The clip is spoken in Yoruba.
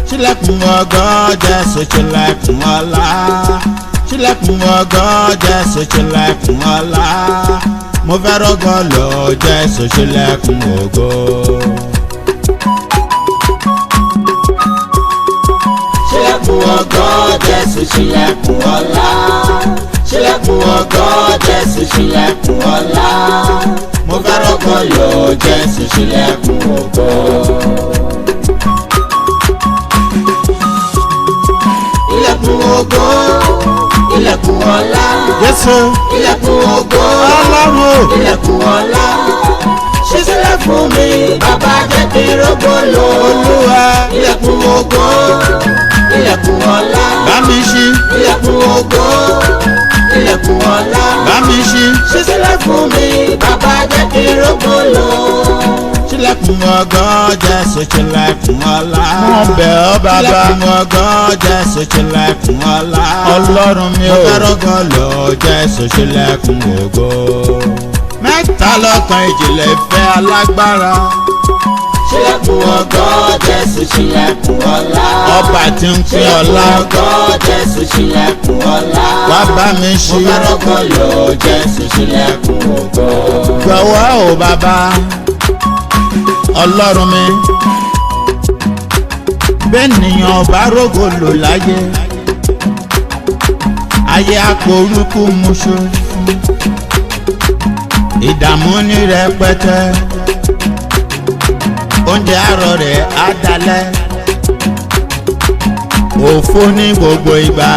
Ṣílẹ̀kùn ògo Jésù, ṣílẹ̀kùn ọlá. Ṣílẹ̀kùn ògo Jésù, ṣílẹ̀kùn ọlá. Mo fẹ́ rọ́gọ́ lọ Jésù, ṣílẹ̀kùn ògo. Ṣílẹ̀kùn ògo Jésù, ṣílẹ̀kùn ọlá. Ṣílẹ̀kùn ògo Jésù, ṣílẹ̀kùn ọlá. Mo fẹ́ rọ́gọ́ lọ Jésù, ṣílẹ̀kùn ògo. Ilẹ̀kùn ògo, ilẹ̀kùn ọlá. Jésù, Ilẹ̀kùn ògo, Ọlọ́run, ilẹ̀kùn ọlá. Ṣí sílẹ̀ fún mi, bàbá jẹ́ kí n rógbó lò. Olúwa, Ilẹ̀kùn ògo, ilẹ̀kùn ọlá. bá mi ṣí, Ilẹ̀kùn ògo, ilẹ̀kùn ọlá. bá mi ṣí. Ṣí sílẹ̀ fún mi, bàbá jẹ́ kí n rógbó lò. Ṣílẹ̀kùn ògo Jésù, ṣílẹ̀kùn ọlá. Mo bẹ̀ ọ́ bàbá. Ṣílẹ̀kùn ògo Jésù, ṣílẹ̀kùn ọlá. Ọlọ́run mi Mo o. fẹ́ rọ́gọ́ lọ Jésù, ṣílẹ̀kùn ògo. Mẹ́ta lọ́kan ìjìnlẹ̀ ìfẹ́ alágbára. Ṣílẹ̀kùn ògo Jésù, ṣílẹ̀kùn ọlá. Ọba tí ń pín ọlá. Ṣílẹ̀kùn ògo Jésù, ṣílẹ̀kùn ọlá. Wá bá mi Mo ṣí. fẹ́ rọ́gọ́ lò Jésù, ṣílẹ̀kùn ògo. Jọ̀wọ́ o bàbá, Ọlọ́run mi. Bẹ́ẹ̀nìyàn bá rógò lò láyé, ayé àpòrúkú muṣu. Ìdààmú ní rẹpẹtẹ, oúnjẹ àárọ̀ rẹ̀ á dalẹ̀. Òfò ní gbogbo ìgbà.